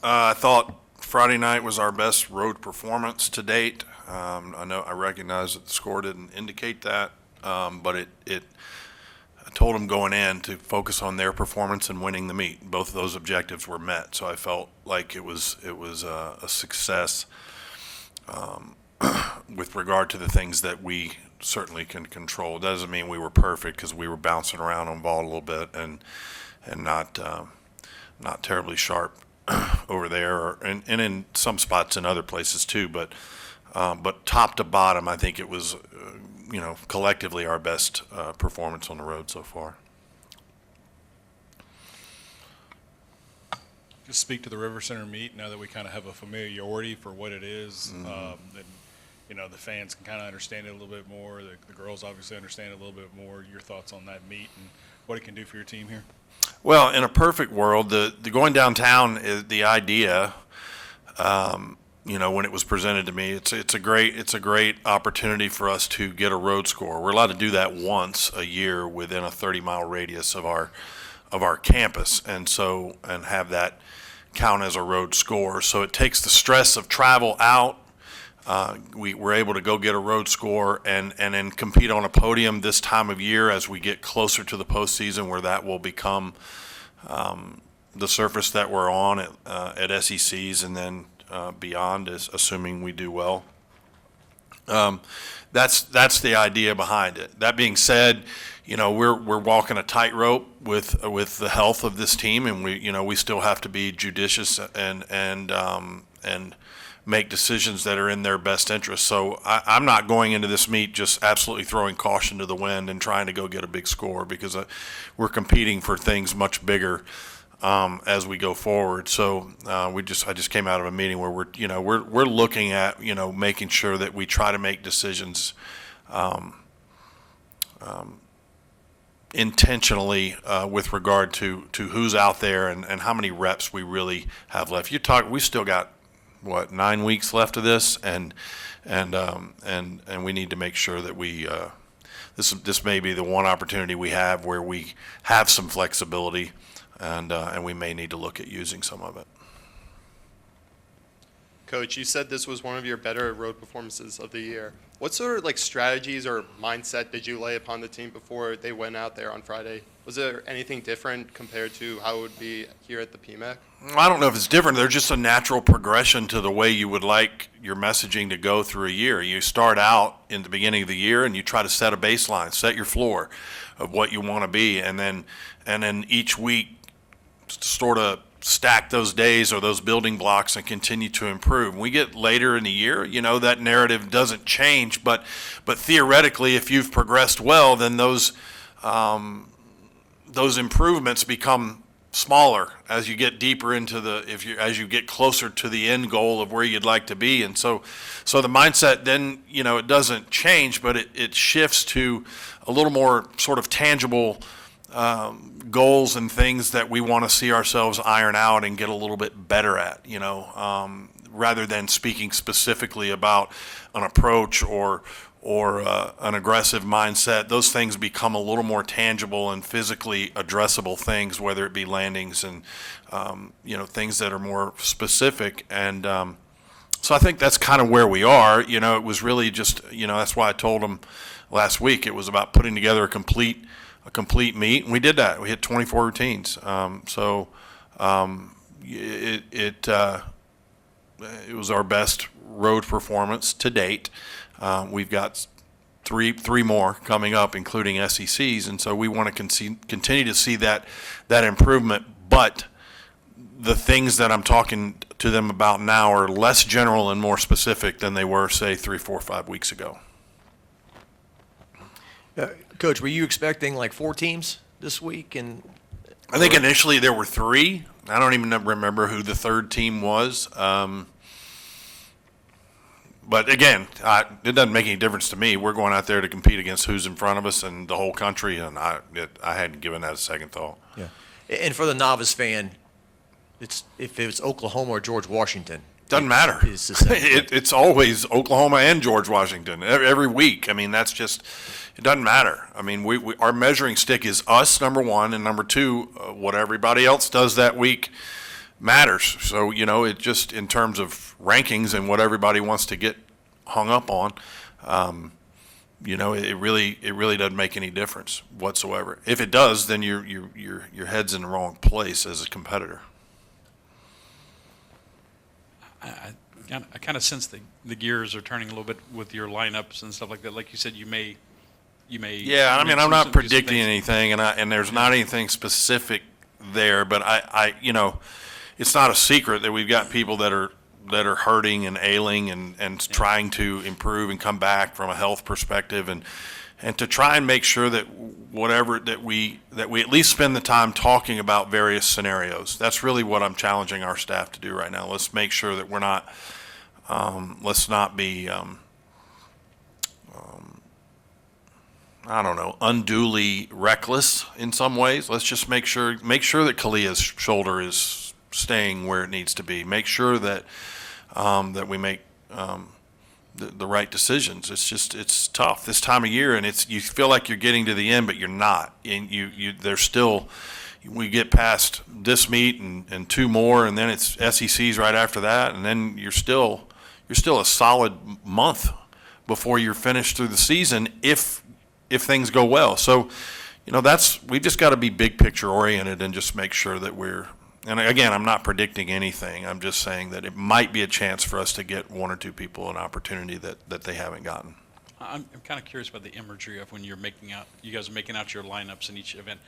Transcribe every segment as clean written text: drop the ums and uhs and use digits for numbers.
I thought Friday night was our best road performance to date. I recognize that the score didn't indicate that, but I told them going in to focus on their performance and winning the meet. Both of those objectives were met, so I felt like it was a success with regard to the things that we certainly can control. It doesn't mean we were perfect because we were bouncing around on ball a little bit and not terribly sharp over there, and in some spots in other places too. But top to bottom, I think it was collectively our best performance on the road so far. Just speak to the River Center meet now that we kind of have a familiarity for what it is. The fans can kind of understand it a little bit more. The girls obviously understand it a little bit more. Your thoughts on that meet and what it can do for your team here? Well, in a perfect world, the going downtown is the idea. When it was presented to me, it's a great opportunity for us to get a road score. We're allowed to do that once a year within a 30-mile radius of our campus, and have that count as a road score. So it takes the stress of travel out. We were able to go get a road score and then compete on a podium this time of year as we get closer to the postseason, where that will become the surface that we're on at SECs and then beyond, is assuming we do well. That's the idea behind it. That being said, we're walking a tightrope with the health of this team, and we still have to be judicious and make decisions that are in their best interest. So I'm not going into this meet just absolutely throwing caution to the wind and trying to go get a big score, because we're competing for things much bigger as we go forward. So I just came out of a meeting where we're looking at making sure that we try to make decisions intentionally with regard to who's out there and how many reps we really have left. We still got 9 weeks left of this, and we need to make sure that we this may be the one opportunity we have where we have some flexibility, and we may need to look at using some of it. Coach, you said this was one of your better road performances of the year. What sort of strategies or mindset did you lay upon the team before they went out there on Friday? Was there anything different compared to how it would be here at the PMAC? I don't know if it's different. There's just a natural progression to the way you would like your messaging to go through a year. You start out in the beginning of the year and you try to set a baseline, set your floor of what you want to be, and then each week sort of stack those days or those building blocks and continue to improve. When we get later in the year, that narrative doesn't change, but theoretically, if you've progressed well, then those improvements become smaller as you get deeper into as you get closer to the end goal of where you'd like to be. And so the mindset then, it doesn't change, but it shifts to a little more sort of tangible goals and things that we want to see ourselves iron out and get a little bit better at, rather than speaking specifically about an approach or an aggressive mindset. Those things become a little more tangible and physically addressable things, whether it be landings and things that are more specific. And so I think that's kind of where we are. It was really just that's why I told them last week it was about putting together a complete meet, and we did that. We hit 24 routines. It was our best road performance to date. We've got three more coming up, including SECs, and so we want to continue to see that improvement. But the things that I'm talking to them about now are less general and more specific than they were, say, 3, 4, 5 weeks ago. Coach, were you expecting 4 teams this week? And I think initially there were 3. I don't even remember who the third team was. But again, it doesn't make any difference to me. We're going out there to compete against who's in front of us and the whole country, and I hadn't given that a second thought. Yeah. And for the novice fan, if it's Oklahoma or George Washington. Doesn't matter. It's always Oklahoma and George Washington every week. I mean, that's just – it doesn't matter. I mean, our measuring stick is us, number one, and number two, what everybody else does that week matters. So, it just, in terms of rankings and what everybody wants to get hung up on, it really doesn't make any difference whatsoever. If it does, then your head's in the wrong place as a competitor. I kind of sense the gears are turning a little bit with your lineups and stuff like that. Like you said, you may. Yeah, I mean, I'm not predicting anything, and there's not anything specific there, but I it's not a secret that we've got people that are hurting and ailing and trying to improve and come back from a health perspective, and to try and make sure that we at least spend the time talking about various scenarios. That's really what I'm challenging our staff to do right now. Let's make sure that we're not let's not be I don't know, unduly reckless in some ways. Let's just make sure that Kalia's shoulder is staying where it needs to be. Make sure that that we make the right decisions. It's tough this time of year, and you feel like you're getting to the end, but you're not. And there's still, we get past this meet and two more, and then it's SECs right after that, and then you're still a solid month before you're finished through the season if things go well. So, we've just got to be big picture oriented and just make sure that and again, I'm not predicting anything. I'm just saying that it might be a chance for us to get one or two people an opportunity that they haven't gotten. I'm kind of curious about the imagery of when you guys are making out your lineups in each event.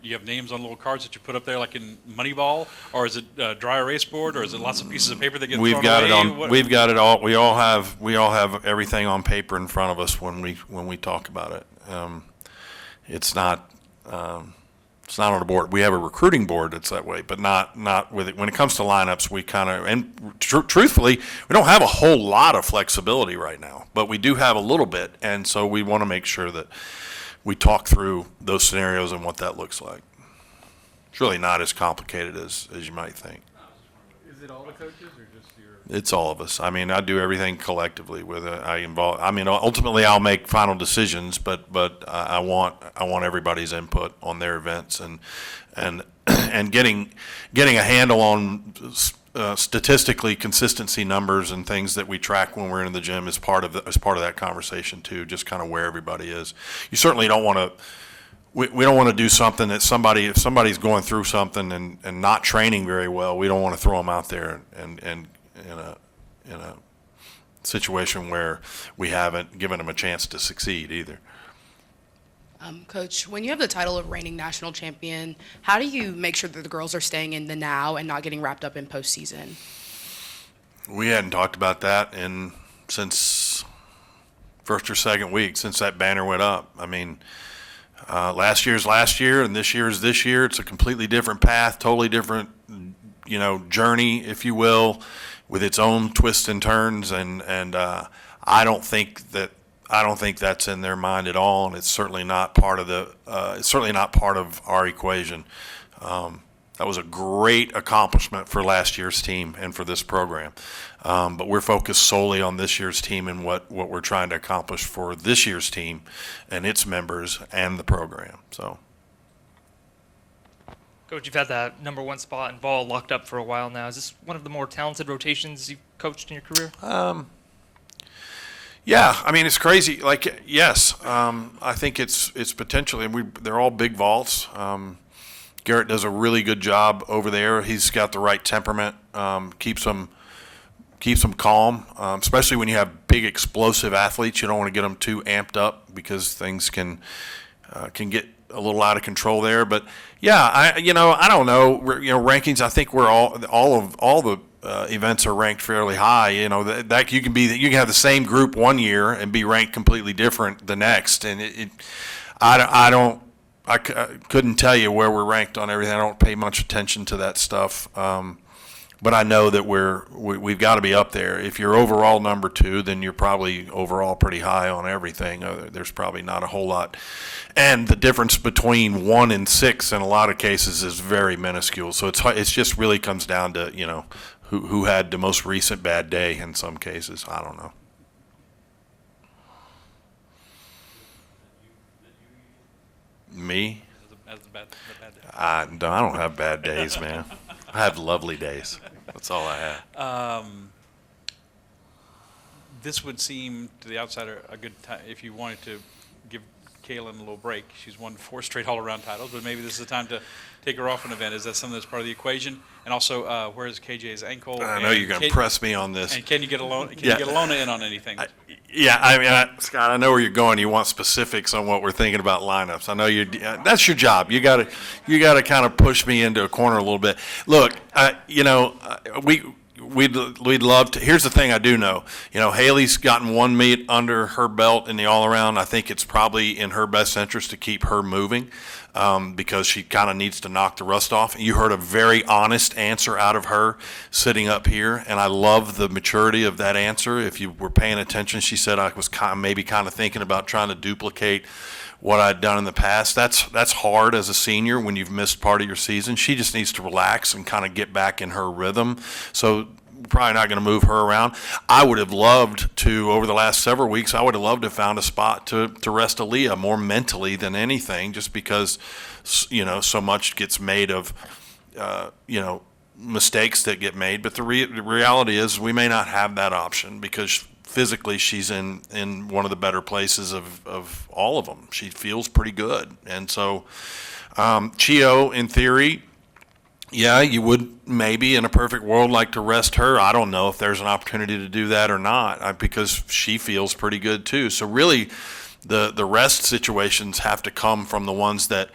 You have names on little cards that you put up there like in Moneyball, or is it dry erase board, or is it lots of pieces of paper that get thrown away? We've got it all. We all have everything on paper in front of us when we talk about it. It's not on a board. We have a recruiting board that's that way, but not with it. When it comes to lineups, we kind of, and truthfully, we don't have a whole lot of flexibility right now, but we do have a little bit, and so we want to make sure that we talk through those scenarios and what that looks like. It's really not as complicated as you might think. Is it all the coaches or just your? It's all of us. I mean, I do everything collectively with it. Ultimately I'll make final decisions, but I want everybody's input on their events and getting a handle on statistically consistency numbers and things that we track when we're in the gym is part of that conversation too. Just kind of where everybody is. You certainly don't want to. We don't want to do something that if somebody's going through something and not training very well, we don't want to throw them out there and in a situation where we haven't given them a chance to succeed either. Coach, when you have the title of reigning national champion, how do you make sure that the girls are staying in the now and not getting wrapped up in postseason? We hadn't talked about that since first or second week, since that banner went up. I mean, last year's last year and this year's this year. It's a completely different path, totally different, journey, if you will, with its own twists and turns. And I don't think that's in their mind at all, and it's certainly not part of our equation. That was a great accomplishment for last year's team and for this program. But we're focused solely on this year's team and what we're trying to accomplish for this year's team and its members and the program. So, Coach, you've had that number one spot in ball locked up for a while now. Is this one of the more talented rotations you've coached in your career? Yeah, I mean, it's crazy. Like, yes, I think it's potentially, and they're all big vaults. Garrett does a really good job over there. He's got the right temperament, keeps them calm, especially when you have big explosive athletes. You don't want to get them too amped up because things can get a little out of control there. But yeah, I don't know. Rankings. I think we're all the events are ranked fairly high. That you can have the same group one year and be ranked completely different the next. And I couldn't tell you where we're ranked on everything. I don't pay much attention to that stuff. But I know that we've got to be up there. If you're overall number 2, then you're probably overall pretty high on everything. There's probably not a whole lot. And the difference between 1 and 6 in a lot of cases is very minuscule. So it's just really comes down to, who had the most recent bad day in some cases. I don't know. Me? As the bad day. I don't have bad days, man. I have lovely days. That's all I have. This would seem to the outsider a good time if you wanted to give Kaylin a little break. She's won 4 straight all-around titles, but maybe this is the time to take her off an event. Is that something that's part of the equation? And also, where is KJ's ankle? I know you're going to press me on this. And can you get Alona? Can Yeah. you get Alona in on anything? Yeah, I mean, Scott, I know where you're going. You want specifics on what we're thinking about lineups. I know you. That's your job. You got to kind of push me into a corner a little bit. Look, we'd love to. Here's the thing I do know. Haley's gotten 1 meet under her belt in the all-around. I think it's probably in her best interest to keep her moving because she kind of needs to knock the rust off. You heard a very honest answer out of her sitting up here, and I love the maturity of that answer. If you were paying attention, she said I was maybe kind of thinking about trying to duplicate what I'd done in the past. That's hard as a senior when you've missed part of your season. She just needs to relax and kind of get back in her rhythm. So we're probably not going to move her around. I would have loved to, over the last several weeks, I would have loved to have found a spot to rest Aaliyah more mentally than anything, just because, so much gets made of, mistakes that get made. But the reality is we may not have that option because physically she's in one of the better places of all of them. She feels pretty good. And so Chio, in theory, yeah, you would maybe in a perfect world like to rest her. I don't know if there's an opportunity to do that or not because she feels pretty good too. So really the rest situations have to come from the ones that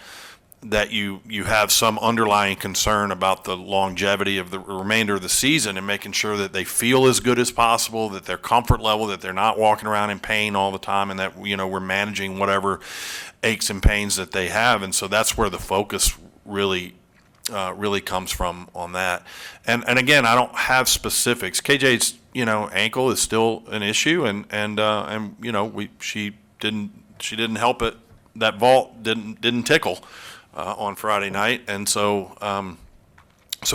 you have some underlying concern about the longevity of the remainder of the season and making sure that they feel as good as possible, that their comfort level, that they're not walking around in pain all the time, and that we're managing whatever aches and pains that they have. And so that's where the focus really comes from on that. And again, I don't have specifics. KJ's ankle is still an issue, and she didn't help it. That vault didn't tickle on Friday night, and so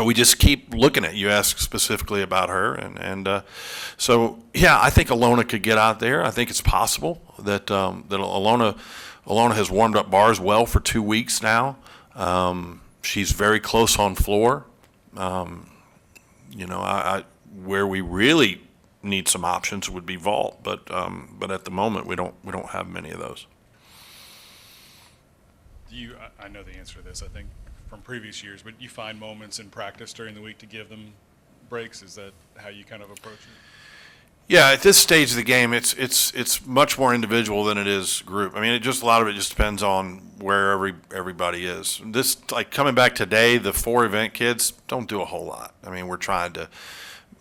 we just keep looking at. You ask specifically about her, and so yeah, I think Alona could get out there. I think it's possible that Alona has warmed up bars well for 2 weeks now. She's very close on floor. Where we really need some options would be vault, but at the moment we don't have many of those. I know the answer to this, I think, from previous years, but you find moments in practice during the week to give them breaks? Is that how you kind of approach it? Yeah, at this stage of the game, it's much more individual than it is group. I mean, a lot of it just depends on where everybody is. This, like coming back today, the 4 event kids don't do a whole lot. I mean, we're trying to,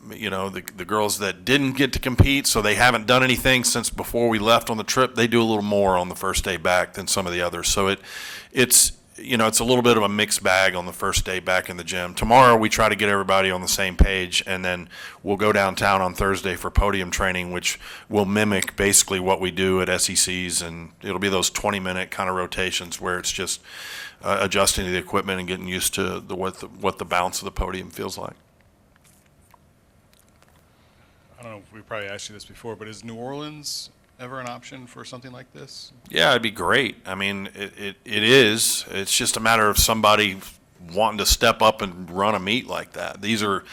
the girls that didn't get to compete, so they haven't done anything since before we left on the trip. They do a little more on the first day back than some of the others. So it's a little bit of a mixed bag on the first day back in the gym. Tomorrow we try to get everybody on the same page, and then we'll go downtown on Thursday for podium training, which will mimic basically what we do at SECs, and it'll be those 20-minute kind of rotations where it's just adjusting to the equipment and getting used to what the bounce of the podium feels like. I don't know if we probably asked you this before, but is New Orleans ever an option for something like this? Yeah, it'd be great. I mean, it is. It's just a matter of somebody wanting to step up and run a meet like that. These are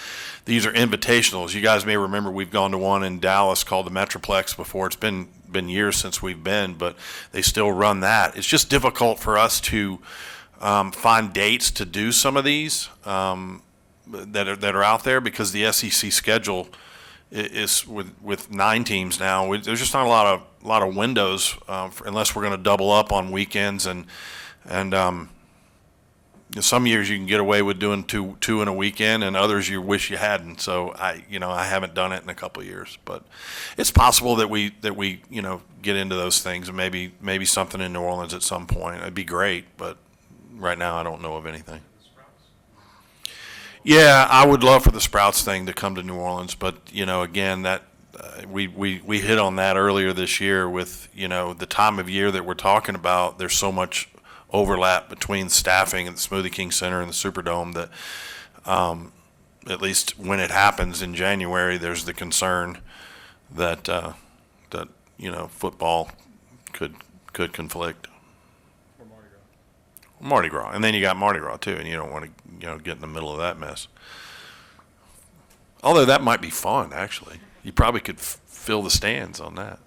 invitationals. You guys may remember we've gone to one in Dallas called the Metroplex before. It's been years since we've been, but they still run that. It's just difficult for us to find dates to do some of these that are out there because the SEC schedule is with 9 teams now. There's just not a lot of windows unless we're going to double up on weekends, and some years you can get away with doing two in a weekend, and others you wish you hadn't. So I haven't done it in a couple of years, but it's possible that we get into those things, and maybe something in New Orleans at some point. It'd be great, but right now I don't know of anything. Yeah, I would love for the Sprouts thing to come to New Orleans, but again, that we hit on that earlier this year with the time of year that we're talking about. There's so much overlap between staffing at the Smoothie King Center and the Superdome that at least when it happens in January, there's the concern that football could conflict. Mardi Gras, and then you got Mardi Gras too, and you don't want to, get in the middle of that mess. Although that might be fun, actually. You probably could fill the stands on that.